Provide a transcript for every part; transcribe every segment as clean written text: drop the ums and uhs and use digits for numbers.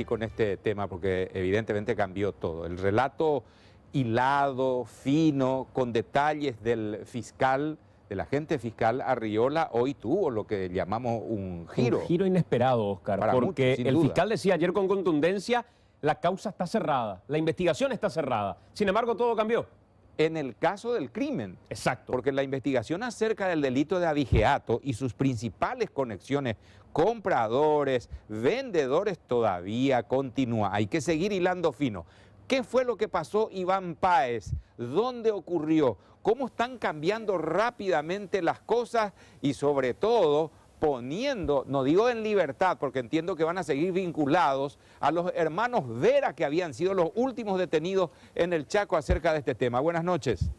con este tema porque evidentemente cambió todo. El relato hilado, fino, con detalles del fiscal, del agente fiscal Arriola, hoy tuvo lo que llamamos un giro. Un giro inesperado, Oscar, Para porque muchos, sin el duda. fiscal decía ayer con contundencia, la causa está cerrada, la investigación está cerrada. Sin embargo, todo cambió. En el caso del crimen. Exacto. Porque la investigación acerca del delito de abigeato y sus principales conexiones, compradores, vendedores, todavía continúa. Hay que seguir hilando fino. ¿Qué fue lo que pasó, Iván Páez? ¿Dónde ocurrió? ¿Cómo están cambiando rápidamente las cosas? Y sobre todo, poniendo, no digo en libertad, porque entiendo que van a seguir vinculados a los hermanos Vera, que habían sido los últimos detenidos en el Chaco acerca de este tema. Buenas noches.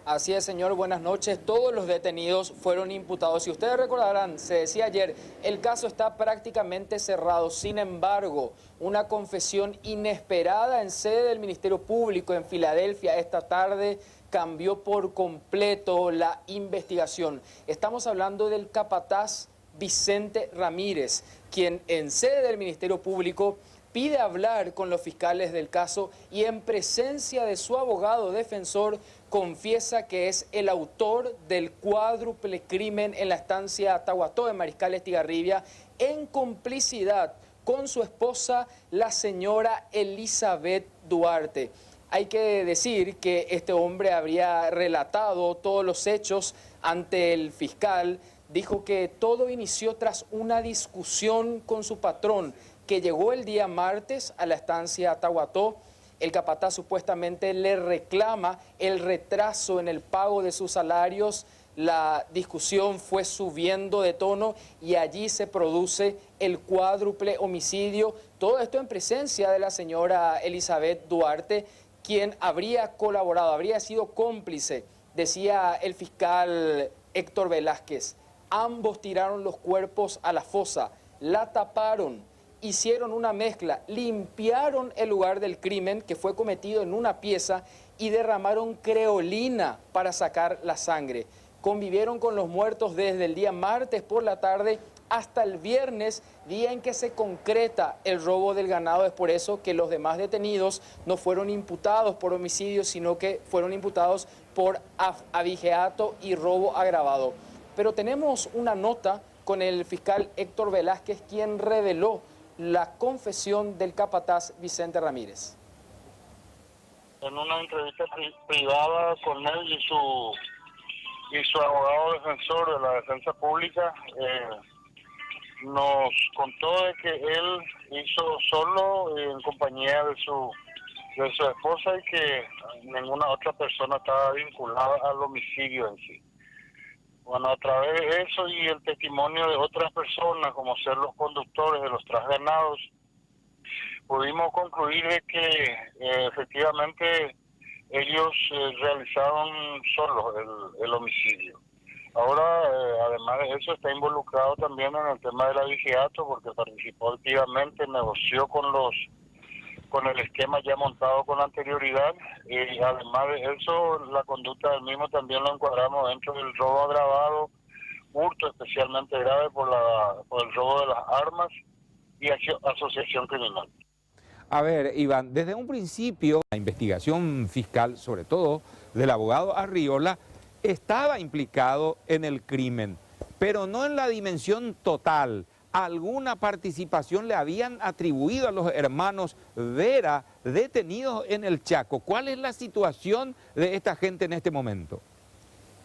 Así es, señor, buenas noches. Todos los detenidos fueron imputados. Si ustedes recordarán, se decía ayer, el caso está prácticamente cerrado. Sin embargo, una confesión inesperada en sede del Ministerio Público en Filadelfia esta tarde cambió por completo la investigación. Estamos hablando del capataz Vicente Ramírez, quien en sede del Ministerio Público pide hablar con los fiscales del caso y en presencia de su abogado defensor confiesa que es el autor del cuádruple crimen en la estancia Tahuató de Mariscal Estigarribia en complicidad con su esposa, la señora Elizabeth Duarte. Hay que decir que este hombre habría relatado todos los hechos ante el fiscal. Dijo que todo inició tras una discusión con su patrón, que llegó el día martes a la estancia Tahuató. El capataz supuestamente le reclama el retraso en el pago de sus salarios. La discusión fue subiendo de tono y allí se produce el cuádruple homicidio. Todo esto en presencia de la señora Elizabeth Duarte, quien habría colaborado, habría sido cómplice, decía el fiscal Héctor Velázquez. Ambos tiraron los cuerpos a la fosa, la taparon, hicieron una mezcla, limpiaron el lugar del crimen que fue cometido en una pieza y derramaron creolina para sacar la sangre. Convivieron con los muertos desde el día martes por la tarde hasta el viernes, día en que se concreta el robo del ganado. Es por eso que los demás detenidos no fueron imputados por homicidio, sino que fueron imputados por abigeato y robo agravado. Pero tenemos una nota con el fiscal Héctor Velázquez, quien reveló la confesión del capataz Vicente Ramírez. En una entrevista privada con él y su abogado defensor de la defensa pública, nos contó de que él hizo solo en compañía de su esposa y que ninguna otra persona estaba vinculada al homicidio en sí. Bueno, a través de eso y el testimonio de otras personas, como ser los conductores de los trasganados, pudimos concluir de que efectivamente ellos realizaron solos el homicidio. Ahora, además de eso, está involucrado también en el tema del abigeato, porque participó activamente, negoció con el esquema ya montado con anterioridad, y además de eso, la conducta del mismo también lo encuadramos dentro del robo agravado, hurto especialmente grave por el robo de las armas y asociación criminal. A ver, Iván, desde un principio, la investigación fiscal, sobre todo del abogado Arriola, estaba implicado en el crimen, pero no en la dimensión total. ¿Alguna participación le habían atribuido a los hermanos Vera detenidos en el Chaco? ¿Cuál es la situación de esta gente en este momento?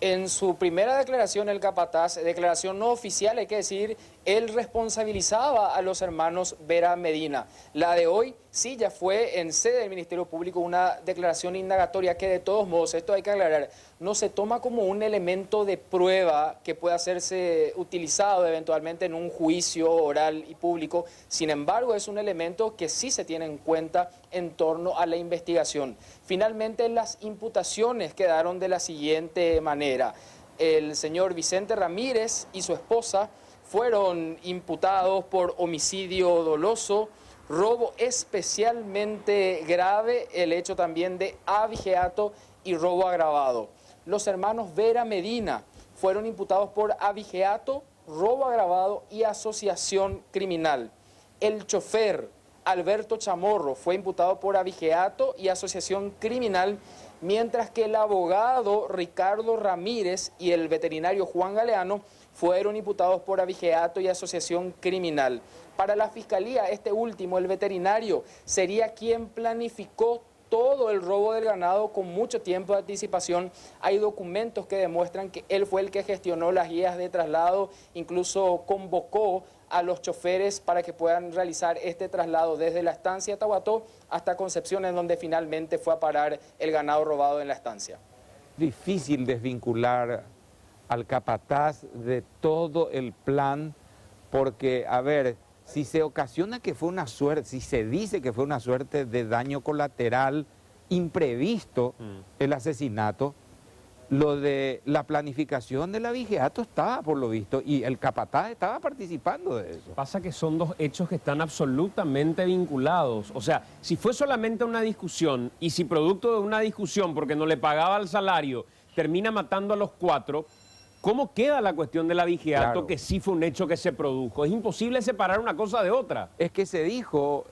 En su primera declaración, el capataz, declaración no oficial, hay que decir, él responsabilizaba a los hermanos Vera Medina. La de hoy sí ya fue en sede del Ministerio Público una declaración indagatoria que de todos modos, esto hay que aclarar, no se toma como un elemento de prueba que pueda hacerse utilizado eventualmente en un juicio oral y público. Sin embargo, es un elemento que sí se tiene en cuenta en torno a la investigación. Finalmente, las imputaciones quedaron de la siguiente manera. El señor Vicente Ramírez y su esposa fueron imputados por homicidio doloso, robo especialmente grave, el hecho también de abigeato y robo agravado. Los hermanos Vera Medina fueron imputados por abigeato, robo agravado y asociación criminal. El chofer Alberto Chamorro fue imputado por abigeato y asociación criminal, mientras que el abogado Ricardo Ramírez y el veterinario Juan Galeano fueron imputados por abigeato y asociación criminal. Para la Fiscalía, este último, el veterinario, sería quien planificó todo el robo del ganado con mucho tiempo de anticipación. Hay documentos que demuestran que él fue el que gestionó las guías de traslado, incluso convocó a los choferes para que puedan realizar este traslado desde la estancia Tahuató hasta Concepción, en donde finalmente fue a parar el ganado robado en la estancia. Difícil desvincular al capataz de todo el plan, porque, a ver, si se ocasiona que fue una suerte, si se dice que fue una suerte de daño colateral imprevisto el asesinato, lo de la planificación del abigeato estaba, por lo visto, y el capataz estaba participando de eso. Pasa que son dos hechos que están absolutamente vinculados. O sea, si fue solamente una discusión y si producto de una discusión porque no le pagaba el salario termina matando a los 4, ¿cómo queda la cuestión del abigeato, Claro, que sí fue un hecho que se produjo? Es imposible separar una cosa de otra. Es que se dijo,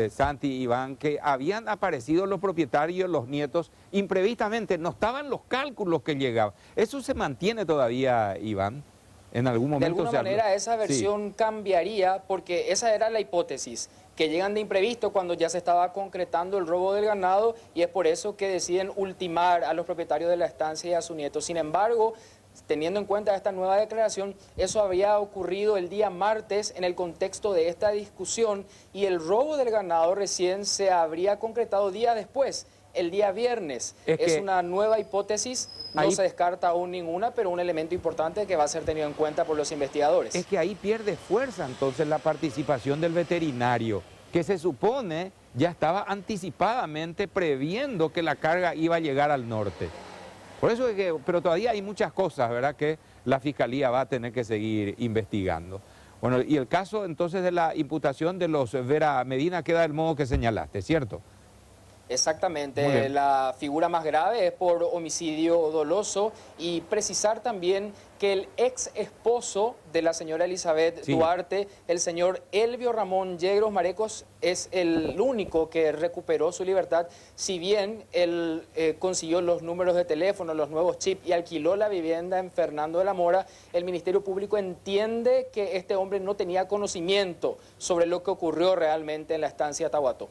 Santi, Iván, que habían aparecido los propietarios, los nietos, imprevistamente, no estaban los cálculos que llegaban. ¿Eso se mantiene todavía, Iván? En algún momento. De alguna manera esa versión cambiaría, porque esa era la hipótesis, que llegan de imprevisto cuando ya se estaba concretando el robo del ganado, y es por eso que deciden ultimar a los propietarios de la estancia y a su nieto. Sin embargo, teniendo en cuenta esta nueva declaración, eso había ocurrido el día martes en el contexto de esta discusión, y el robo del ganado recién se habría concretado día después, el día viernes. Es una nueva hipótesis, no se descarta aún ninguna, pero un elemento importante que va a ser tenido en cuenta por los investigadores. Es que ahí pierde fuerza entonces la participación del veterinario, que se supone ya estaba anticipadamente previendo que la carga iba a llegar al norte. Por eso es que, pero todavía hay muchas cosas, ¿verdad?, que la Fiscalía va a tener que seguir investigando. Bueno, y el caso entonces de la imputación de los Vera Medina queda del modo que señalaste, ¿cierto? Exactamente, la figura más grave es por homicidio doloso, y precisar también que el ex esposo de la señora Elizabeth Duarte, el señor Elvio Ramón Yegros Marecos, es el único que recuperó su libertad. Si bien él consiguió los números de teléfono, los nuevos chips y alquiló la vivienda en Fernando de la Mora, el Ministerio Público entiende que este hombre no tenía conocimiento sobre lo que ocurrió realmente en la estancia Tahuató.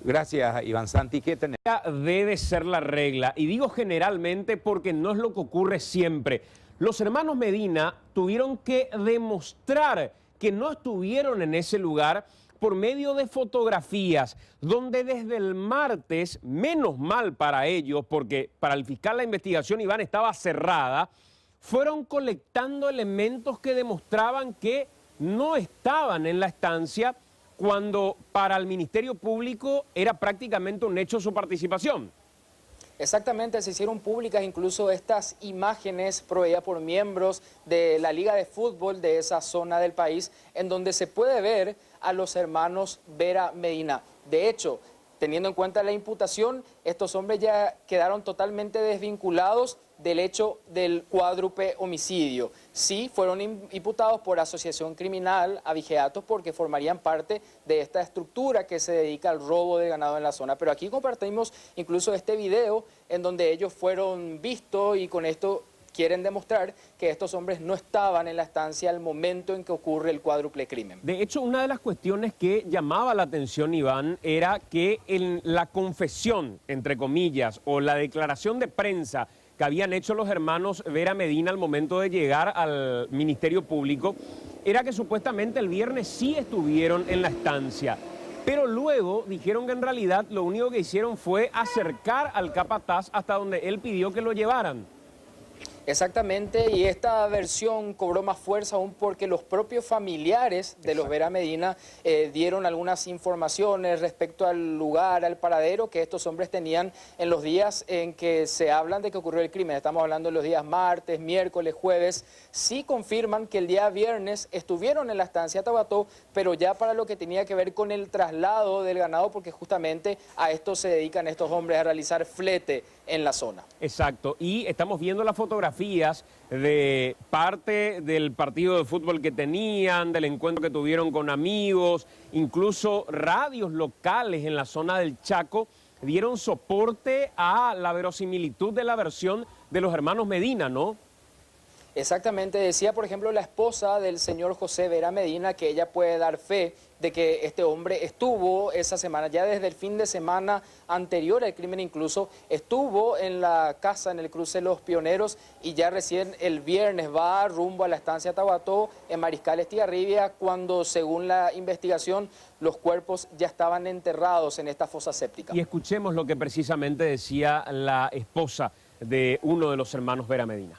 Gracias, Iván. Santi, ¿qué tenemos? Debe ser la regla, y digo generalmente porque no es lo que ocurre siempre. Los hermanos Medina tuvieron que demostrar que no estuvieron en ese lugar por medio de fotografías, donde desde el martes, menos mal para ellos, porque para el fiscal la investigación, Iván, estaba cerrada, fueron colectando elementos que demostraban que no estaban en la estancia, cuando para el Ministerio Público era prácticamente un hecho su participación. Exactamente, se hicieron públicas incluso estas imágenes proveídas por miembros de la Liga de Fútbol de esa zona del país, en donde se puede ver a los hermanos Vera Medina. De hecho, teniendo en cuenta la imputación, estos hombres ya quedaron totalmente desvinculados del hecho del cuádruple homicidio. Sí, fueron imputados por asociación criminal, abigeatos, porque formarían parte de esta estructura que se dedica al robo de ganado en la zona. Pero aquí compartimos incluso este video en donde ellos fueron vistos, y con esto quieren demostrar que estos hombres no estaban en la estancia al momento en que ocurre el cuádruple crimen. De hecho, una de las cuestiones que llamaba la atención, Iván, era que en la confesión, entre comillas, o la declaración de prensa que habían hecho los hermanos Vera Medina al momento de llegar al Ministerio Público, era que supuestamente el viernes sí estuvieron en la estancia. Pero luego dijeron que en realidad lo único que hicieron fue acercar al capataz hasta donde él pidió que lo llevaran. Exactamente, y esta versión cobró más fuerza aún porque los propios familiares de los Vera Medina dieron algunas informaciones respecto al lugar, al paradero que estos hombres tenían en los días en que se hablan de que ocurrió el crimen. Estamos hablando de los días martes, miércoles, jueves. Sí confirman que el día viernes estuvieron en la estancia Tahuató, pero ya para lo que tenía que ver con el traslado del ganado, porque justamente a esto se dedican estos hombres, a realizar flete en la zona. Exacto, y estamos viendo la fotografía fotografías de parte del partido de fútbol que tenían, del encuentro que tuvieron con amigos, incluso radios locales en la zona del Chaco dieron soporte a la verosimilitud de la versión de los hermanos Medina, ¿no? Exactamente, decía por ejemplo la esposa del señor José Vera Medina que ella puede dar fe de que este hombre estuvo esa semana, ya desde el fin de semana anterior al crimen incluso, estuvo en la casa en el cruce Los Pioneros y ya recién el viernes va rumbo a la estancia Tahuató en Mariscal Estigarribia cuando según la investigación los cuerpos ya estaban enterrados en esta fosa séptica. Y escuchemos lo que precisamente decía la esposa de uno de los hermanos Vera Medina.